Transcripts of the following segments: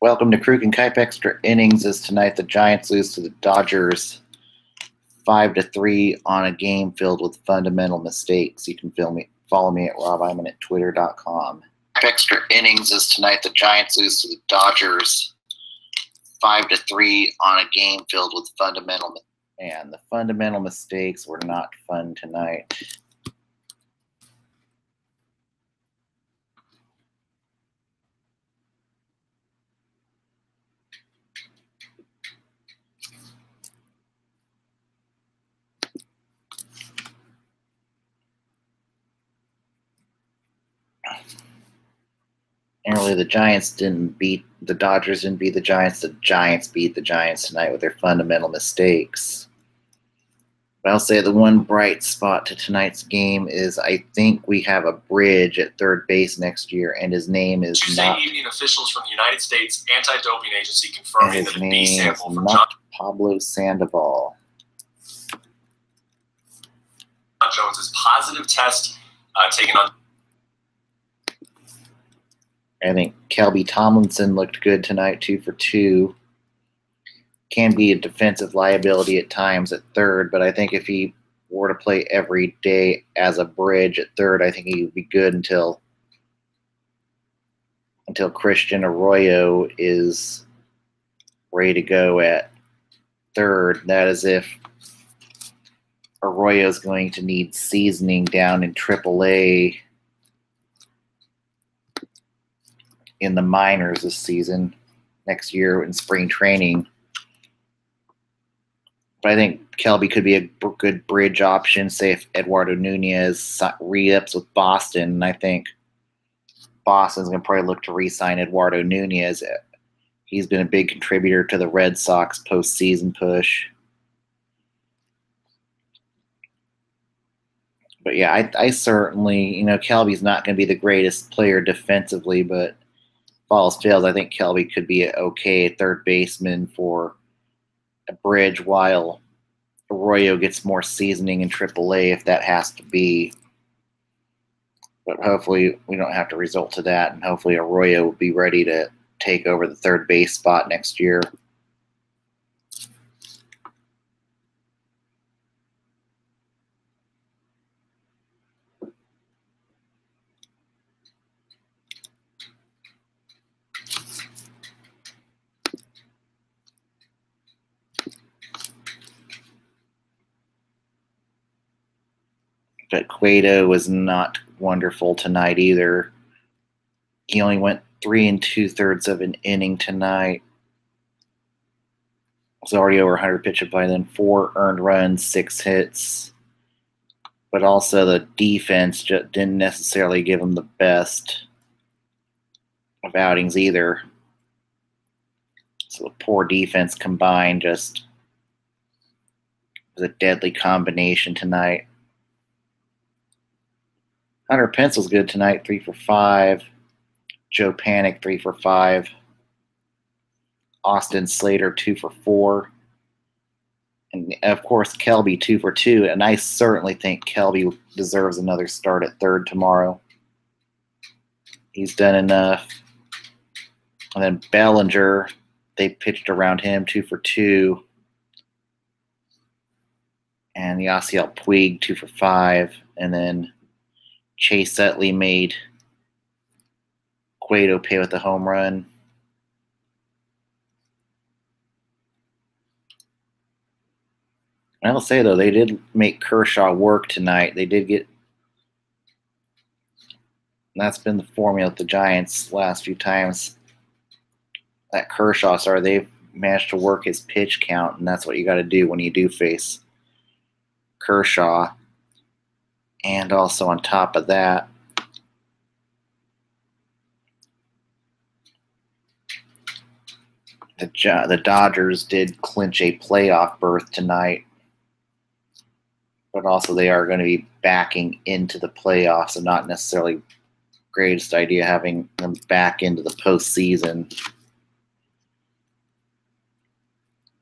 Welcome to Kruk and Kuip Extra Innings. As tonight the Giants lose to the Dodgers 5-3 on a game filled with fundamental mistakes. You can follow me at RobIman at twitter.com. Extra Innings as tonight the Giants lose to the Dodgers 5-3 on a game filled with fundamental mistakes. And the fundamental mistakes were not fun tonight. Apparently the Giants didn't beat the Dodgers, didn't beat the Giants. The Giants beat the Giants tonight with their fundamental mistakes. But I'll say the one bright spot to tonight's game is I think we have a bridge at third base next year, and his name is Tuesday evening, officials from the United States Anti-Doping Agency confirming that a B sample from John Pablo Sandoval. Jones' positive test taken on. I think Kelby Tomlinson looked good tonight, 2 for 2. Can be a defensive liability at times at third, but I think if he were to play every day as a bridge at third, I think he would be good until Christian Arroyo is ready to go at third. That is if Arroyo is going to need seasoning down in AAA in the minors this season, next year in spring training. But I think Kelby could be a good bridge option, say if Eduardo Nunez re-ups with Boston. And I think Boston's going to probably look to re-sign Eduardo Nunez. He's been a big contributor to the Red Sox postseason push. But yeah, I certainly, Kelby's not going to be the greatest player defensively, but if all else fails, I think Kelby could be an okay third baseman for a bridge while Arroyo gets more seasoning in AAA if that has to be. But hopefully we don't have to resort to that, and hopefully Arroyo will be ready to take over the third base spot next year. But Cueto was not wonderful tonight either. He only went 3 2/3 of an inning tonight. Was already over 100 pitches by then. 4 earned runs, 6 hits. But also the defense just didn't necessarily give him the best of outings either. So the poor defense combined just was a deadly combination tonight. Hunter Pence was good tonight, 3 for 5. Joe Panic, 3 for 5. Austin Slater, 2 for 4. And, of course, Kelby, 2 for 2. And I certainly think Kelby deserves another start at third tomorrow. He's done enough. And then Bellinger, they pitched around him, 2 for 2. And Yasiel Puig, 2 for 5. And then Chase Utley made Cueto pay with a home run. I will say, though, they did make Kershaw work tonight. They did get – that's been the formula with the Giants last few times. That Kershaw started, they've managed to work his pitch count, and that's what you got to do when you do face Kershaw. And also on top of that, the Dodgers did clinch a playoff berth tonight. But also they are going to be backing into the playoffs, so not necessarily greatest idea having them back into the postseason.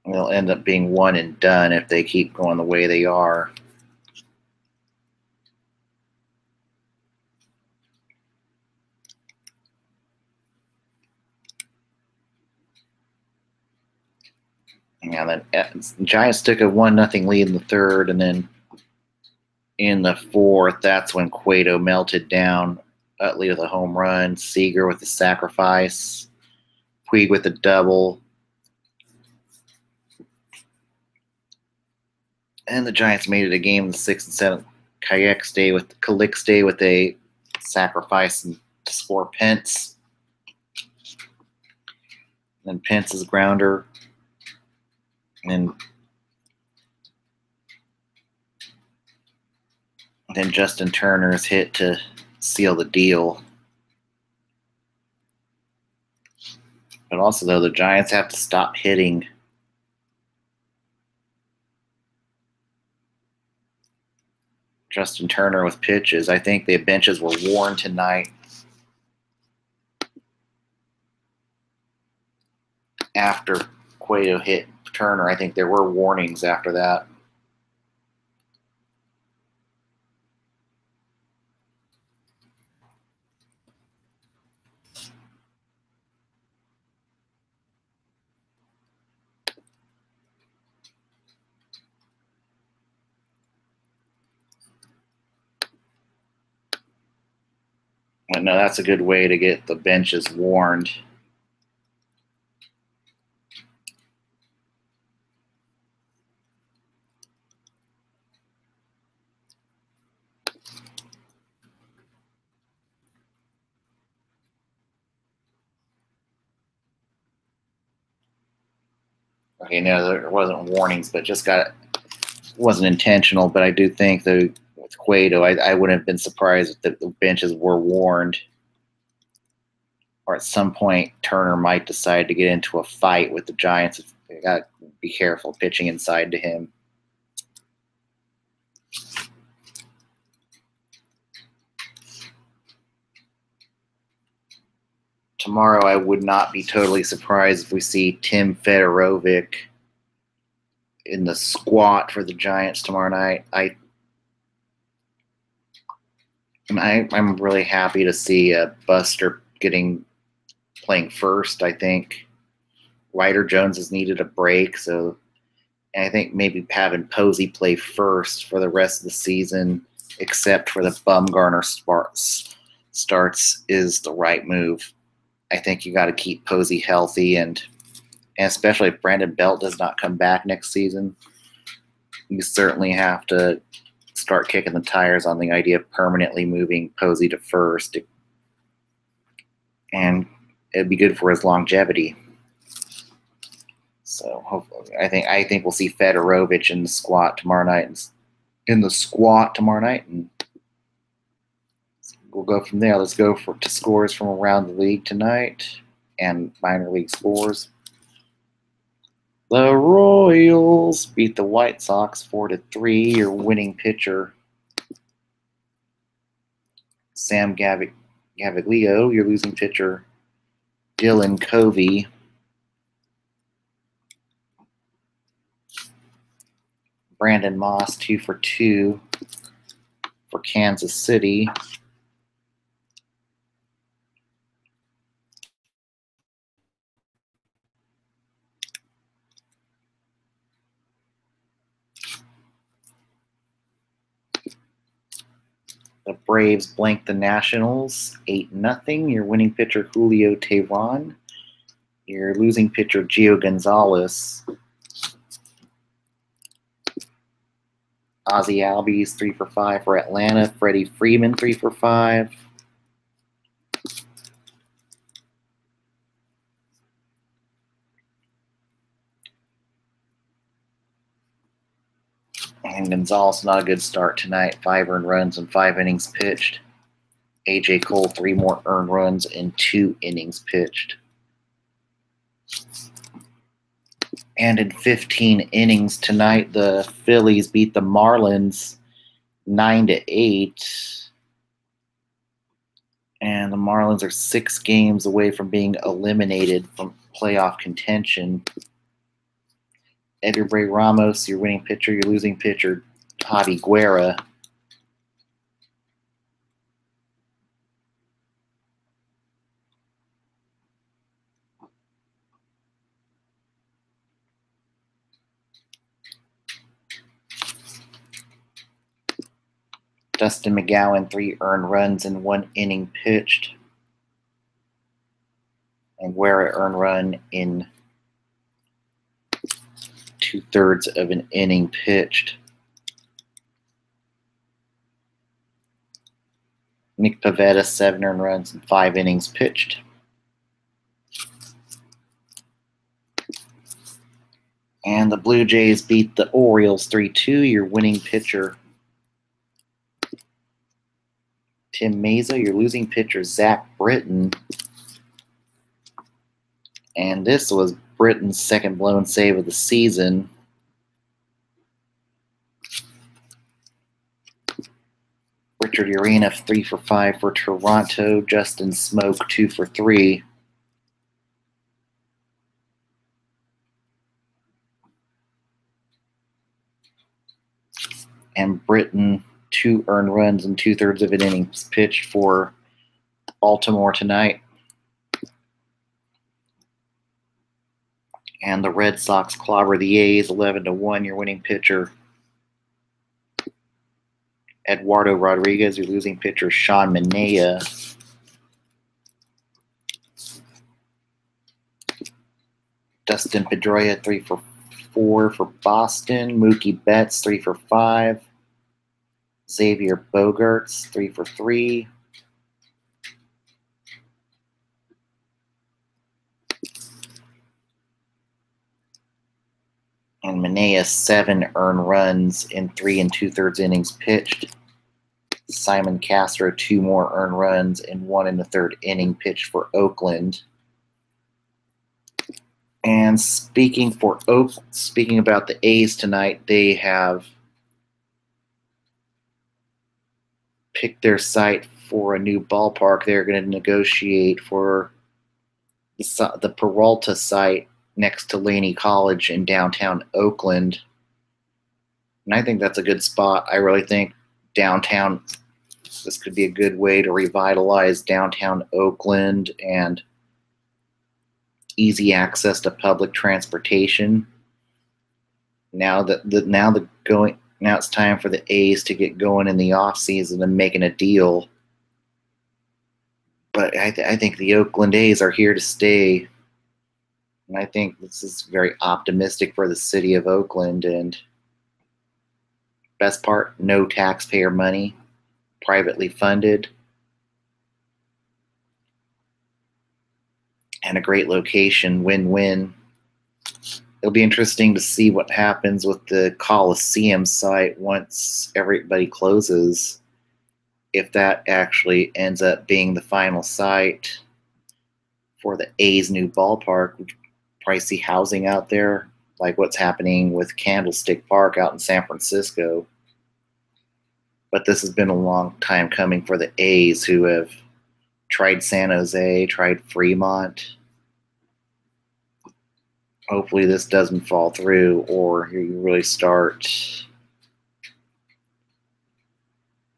They'll end up being one and done if they keep going the way they are. And then the Giants took a 1-0 lead in the third, and then in the fourth, that's when Cueto melted down. Utley with a home run, Seager with the sacrifice, Puig with the double. And the Giants made it a game in the 6th and 7th. Calixte with a sacrifice and to score Pence. And then Pence's grounder. And then Justin Turner's hit to seal the deal. But also, though, the Giants have to stop hitting. Justin Turner with pitches. I think the benches were worn tonight after Cueto hit Turner. I think there were warnings after that. But no, that's a good way to get the benches warned. Okay, no, there wasn't warnings, but wasn't intentional. But I do think that with Cueto, I wouldn't have been surprised if the benches were warned. Or at some point, Turner might decide to get into a fight with the Giants. They got to be careful pitching inside to him. Tomorrow, I would not be totally surprised if we see Tim Fedorovic in the squat for the Giants tomorrow night. I'm really happy to see Buster playing first. I think Ryder Jones has needed a break, so I think maybe having Posey play first for the rest of the season, except for the Bumgarner starts, is the right move. I think you got to keep Posey healthy, and especially if Brandon Belt does not come back next season, you certainly have to start kicking the tires on the idea of permanently moving Posey to first. And it'd be good for his longevity. So hopefully, I think we'll see Fedorovic in the squat tomorrow night. And we'll go from there. Let's go to scores from around the league tonight and minor league scores. The Royals beat the White Sox 4-3. Your winning pitcher, Sam Gaviglio. Your losing pitcher, Dylan Covey. Brandon Moss 2 for 2 for Kansas City. The Braves blanked the Nationals 8-0. Your winning pitcher, Julio Teheran. Your losing pitcher, Gio Gonzalez. Ozzie Albies 3 for 5 for Atlanta. Freddie Freeman 3 for 5. And Gonzalez, not a good start tonight. 5 earned runs and 5 innings pitched. A.J. Cole, 3 more earned runs and 2 innings pitched. And in 15 innings tonight, the Phillies beat the Marlins 9-8. And the Marlins are 6 games away from being eliminated from playoff contention. Edgar Bray Ramos, your winning pitcher. Your losing pitcher, Javi Guerra. Dustin McGowan, 3 earned runs in 1 inning pitched. And Ware earned run in 2/3 of an inning pitched. Nick Pivetta, 7 earned runs in 5 innings pitched. And the Blue Jays beat the Orioles 3-2. Your winning pitcher, Tim Meza. Your losing pitcher, Zach Britton. And this was Britton's second blown save of the season. Richard Urena, 3 for 5 for Toronto. Justin Smoke, 2 for 3. And Britton, 2 earned runs in 2/3 of an inning pitched for Baltimore tonight. And the Red Sox clobber the A's 11-1. Your winning pitcher, Eduardo Rodriguez. Your losing pitcher, Sean Manaea. Dustin Pedroia, 3 for 4 for Boston. Mookie Betts, 3 for 5. Xavier Bogaerts, 3 for 3. And Manaea, 7 earned runs in 3 2/3 innings pitched. Simon Castro, 2 more earned runs in 1 1/3 inning pitched for Oakland. And speaking about the A's tonight, they have picked their site for a new ballpark. They're going to negotiate for the Peralta site next to Laney College in downtown Oakland. And I think that's a good spot. I really think downtown, this could be a good way to revitalize downtown Oakland and easy access to public transportation. Now it's time for the A's to get going in the off season and making a deal. But I think the Oakland A's are here to stay. And I think this is very optimistic for the city of Oakland. And best part, no taxpayer money, privately funded, and a great location, win-win. It'll be interesting to see what happens with the Coliseum site once everybody closes, if that actually ends up being the final site for the A's new ballpark. We probably see housing out there, like what's happening with Candlestick Park out in San Francisco. But this has been a long time coming for the A's, who have tried San Jose, tried Fremont. Hopefully this doesn't fall through, or you really start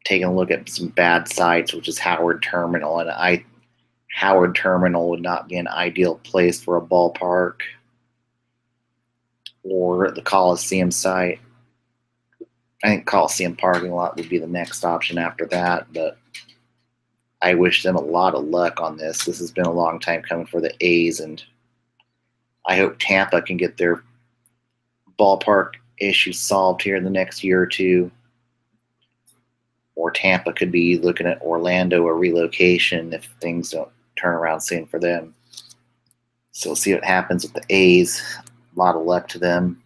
taking a look at some bad sites, which is Howard Terminal. And Howard Terminal would not be an ideal place for a ballpark, or the Coliseum site. I think Coliseum parking lot would be the next option after that, but I wish them a lot of luck on this. This has been a long time coming for the A's, and I hope Tampa can get their ballpark issue solved here in the next year or two. Or Tampa could be looking at Orlando or relocation if things don't turn around soon for them. So we'll see what happens with the A's. A lot of luck to them.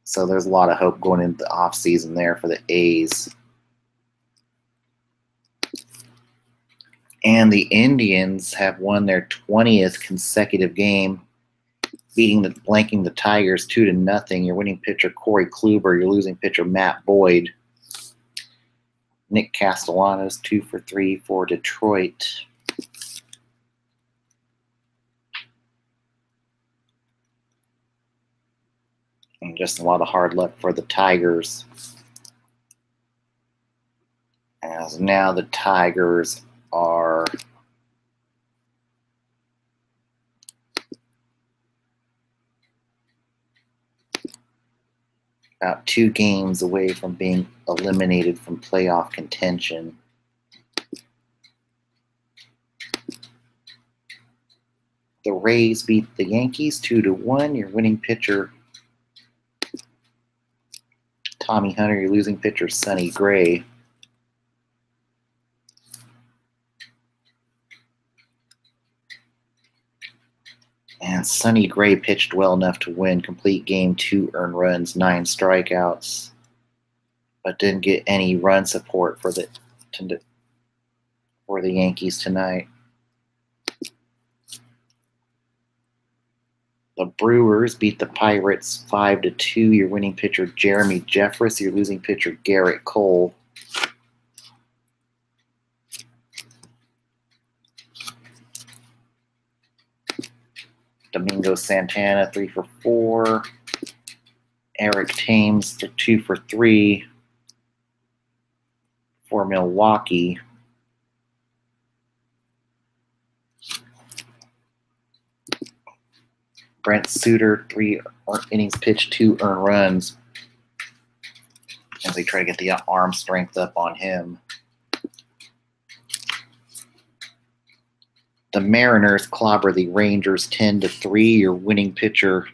So there's a lot of hope going into the offseason there for the A's. And the Indians have won their 20th consecutive game, blanking the Tigers 2-0. Your winning pitcher, Corey Kluber. Your losing pitcher, Matt Boyd. Nick Castellanos, 2 for 3 for Detroit. And just a lot of hard luck for the Tigers. As now the Tigers are about 2 games away from being eliminated from playoff contention. The Rays beat the Yankees 2-1. Your winning pitcher, Tommy Hunter. Your losing pitcher, Sonny Gray. And Sonny Gray pitched well enough to win. Complete game, 2 earned runs, 9 strikeouts, but didn't get any run support for the Yankees tonight. The Brewers beat the Pirates 5-2. Your winning pitcher, Jeremy Jeffress. Your losing pitcher, Garrett Cole. Domingo Santana, 3 for 4. Eric Thames, 2 for 3 for Milwaukee. Brent Suter, 3 innings pitched, 2 earned runs, as they try to get the arm strength up on him. The Mariners clobber the Rangers 10-3. Your winning pitcher,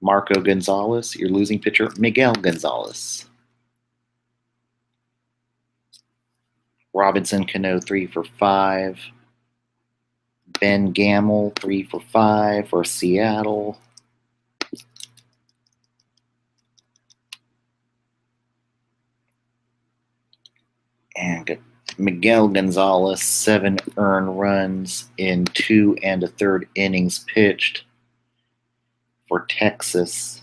Marco Gonzalez. Your losing pitcher, Miguel Gonzalez. Robinson Cano, 3 for 5. Ben Gamel, 3 for 5 for Seattle. And Miguel Gonzalez, 7 earned runs in 2 1/3 innings pitched for Texas.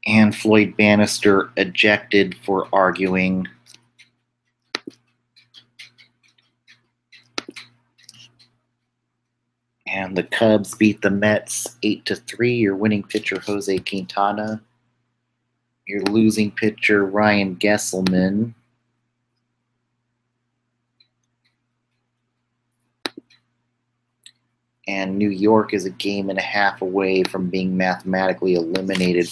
And Floyd Bannister ejected for arguing. And the Cubs beat the Mets 8-3. Your winning pitcher, Jose Quintana. Your losing pitcher, Ryan Gesselman. And New York is a game and a half away from being mathematically eliminated.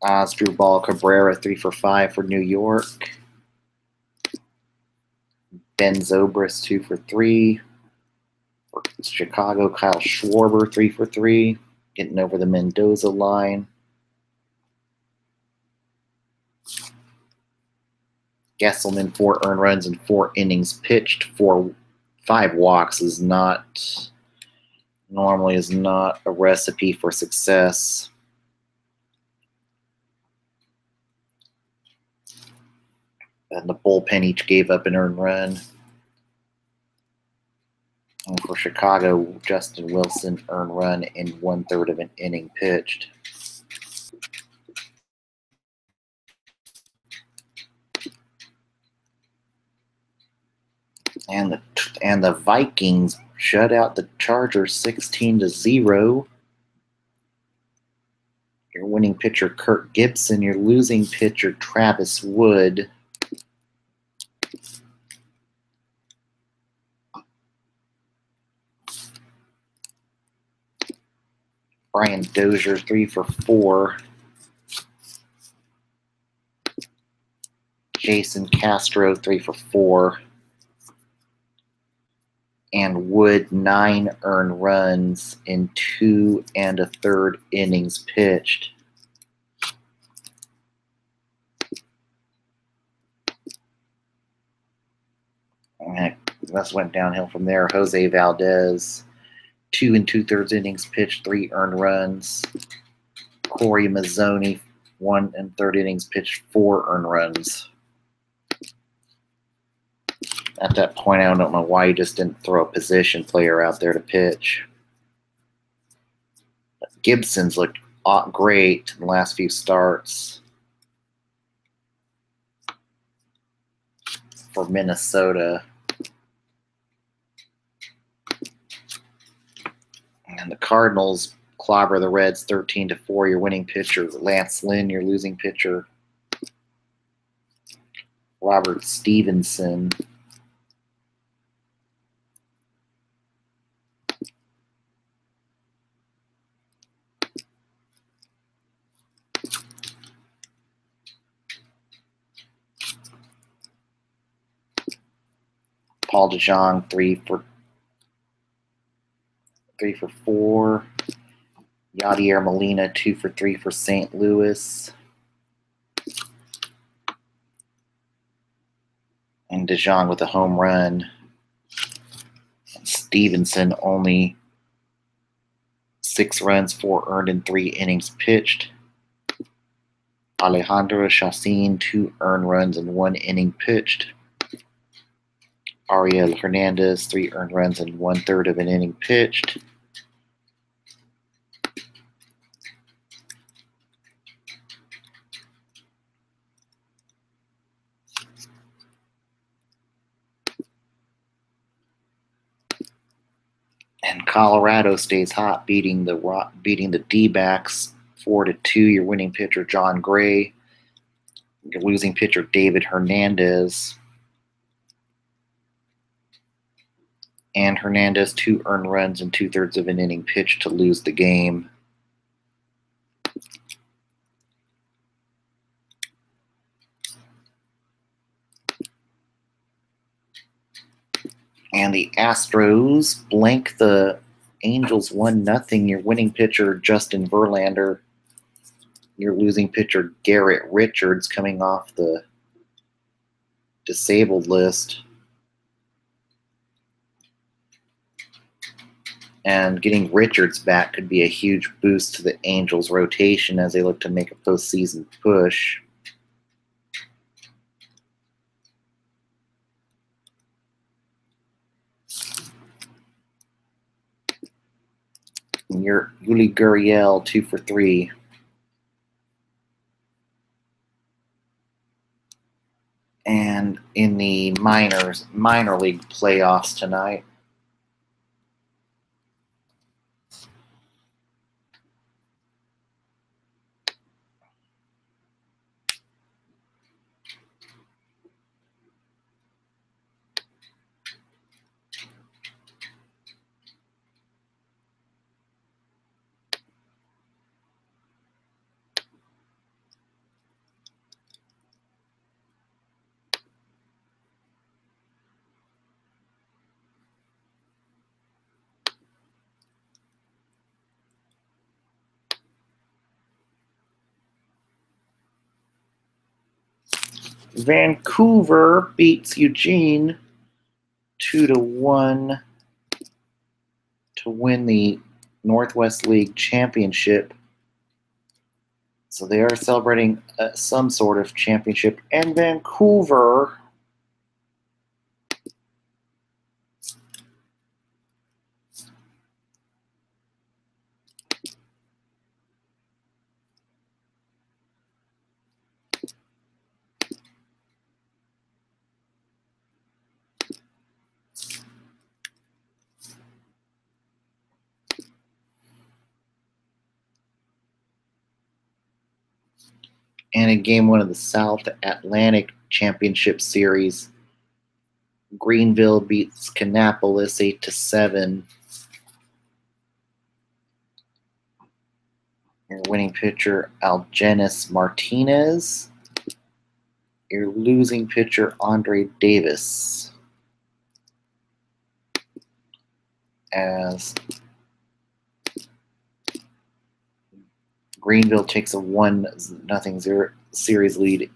Asdrubal Cabrera, 3 for 5 for New York. Ben Zobrist, 2 for 3 for Chicago. Kyle Schwarber, 3 for 3, getting over the Mendoza line. Gesselman, 4 earned runs and 4 innings pitched for 5 walks normally is not a recipe for success. And the bullpen each gave up an earned run. And for Chicago, Justin Wilson earned run in 1/3 of an inning pitched. And the Vikings shut out the Chargers 16-0. Your winning pitcher, Kirk Gibson. Your losing pitcher, Travis Wood. Brian Dozier, 3 for 4. Jason Castro, 3 for 4. And Wood, 9 earned runs in 2 1/3 innings pitched. And that went downhill from there. Jose Valdez, 2 2/3 innings pitched, 3 earned runs. Corey Mazzoni, 1 1/3 innings pitched, 4 earned runs. At that point, I don't know why he just didn't throw a position player out there to pitch. But Gibson's looked great in the last few starts for Minnesota. And the Cardinals clobber the Reds 13-4. Your winning pitcher, Lance Lynn. Your losing pitcher, Robert Stevenson. Paul DeJong, 3 for 4. Yadier Molina, 2 for 3 for St. Louis. And DeJong with a home run. And Stevenson only 6 runs, 4 earned in 3 innings pitched. Alejandro Chacin, 2 earned runs and 1 inning pitched. Ariel Hernandez, 3 earned runs and 1/3 of an inning pitched. And Colorado stays hot, beating the D-backs 4-2. Your winning pitcher John Gray. Your losing pitcher David Hernandez. And Hernandez, 2 earned runs and 2/3 of an inning pitched to lose the game. And the Astros blank the Angels 1-0. Your winning pitcher Justin Verlander. Your losing pitcher Garrett Richards, coming off the disabled list. And getting Richards back could be a huge boost to the Angels' rotation as they look to make a postseason push. And your Yuli Gurriel, 2 for 3. And in the minor league playoffs tonight, Vancouver beats Eugene 2-1 to win the Northwest League Championship. So they are celebrating some sort of championship. And Vancouver and in Game 1 of the South Atlantic Championship Series, Greenville beats Kannapolis 8-7. Your winning pitcher Algenis Martinez. Your losing pitcher Andre Davis. As Greenville takes a 1-0 series lead. It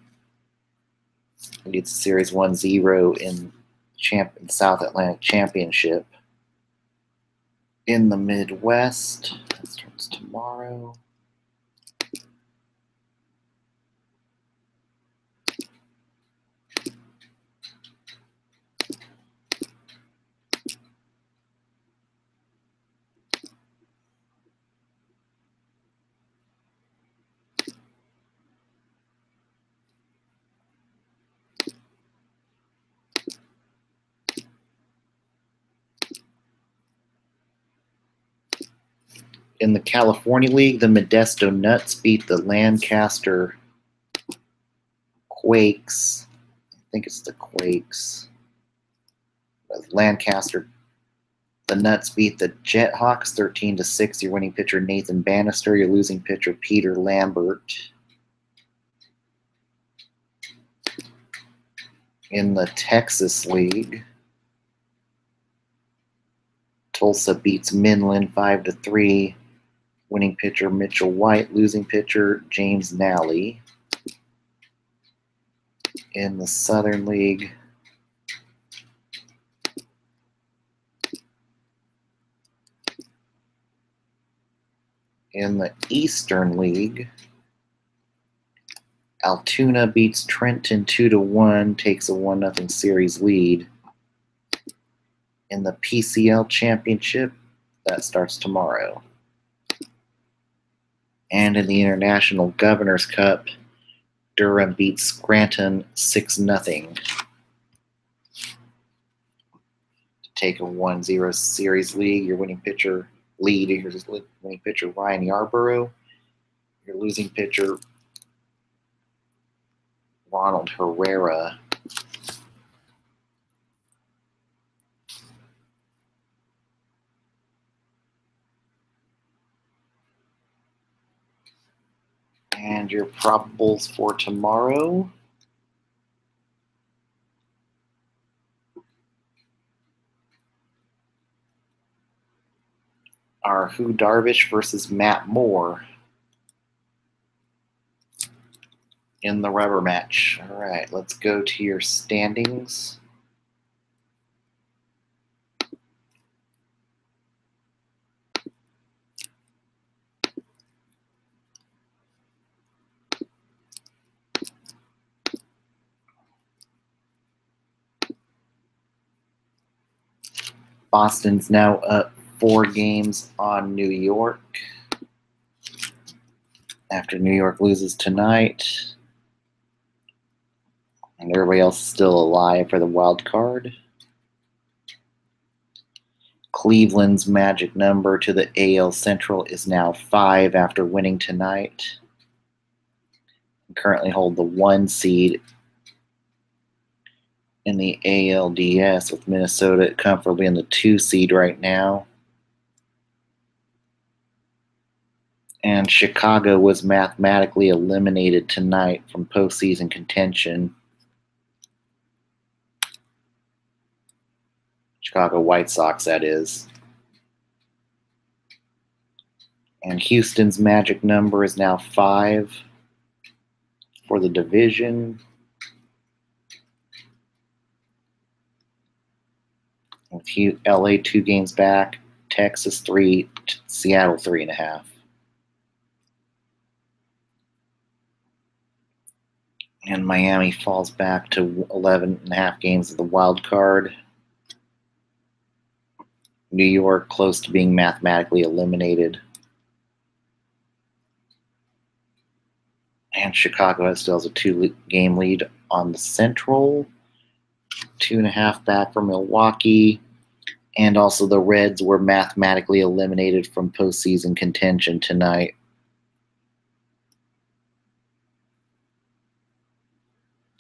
leads series 1-0 in South Atlantic Championship. In the Midwest, that starts tomorrow. In the California League, the Modesto Nuts beat the Lancaster Quakes. I think it's the Quakes. Lancaster. The Nuts beat the Jethawks 13-6. Your winning pitcher, Nathan Bannister. Your losing pitcher, Peter Lambert. In the Texas League, Tulsa beats Midland 5-3. Winning pitcher, Mitchell White. Losing pitcher, James Nally. In the Southern League, in the Eastern League, Altoona beats Trenton 2-1, takes a 1-0 series lead. In the PCL Championship, that starts tomorrow. And in the International Governor's Cup, Durham beats Scranton 6-0 to take a 1-0 series lead. Your winning pitcher Ryan Yarborough. Your losing pitcher Ronald Herrera. And your probables for tomorrow are Hu Darvish versus Matt Moore in the rubber match. All right, let's go to your standings. Boston's now up 4 games on New York after New York loses tonight. And everybody else is still alive for the wild card. Cleveland's magic number to the AL Central is now 5 after winning tonight. And currently hold the 1 seed in the ALDS, with Minnesota comfortably in the 2 seed right now. And Chicago was mathematically eliminated tonight from postseason contention. Chicago White Sox, that is. And Houston's magic number is now 5 for the division. With LA 2 games back, Texas 3, Seattle 3.5. And Miami falls back to 11.5 games of the wild card. New York close to being mathematically eliminated. And Chicago still has a 2-game lead on the Central. 2.5 back from Milwaukee. And also the Reds were mathematically eliminated from postseason contention tonight.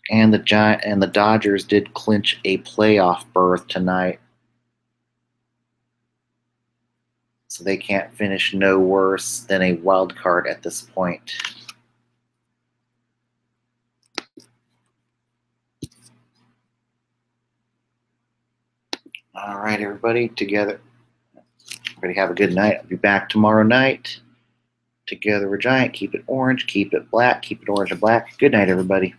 And the Dodgers did clinch a playoff berth tonight. So they can't finish no worse than a wild card at this point. All right, everybody, together. Everybody have a good night. I'll be back tomorrow night. Together we're giant. Keep it orange, keep it black, keep it orange and black. Good night, everybody.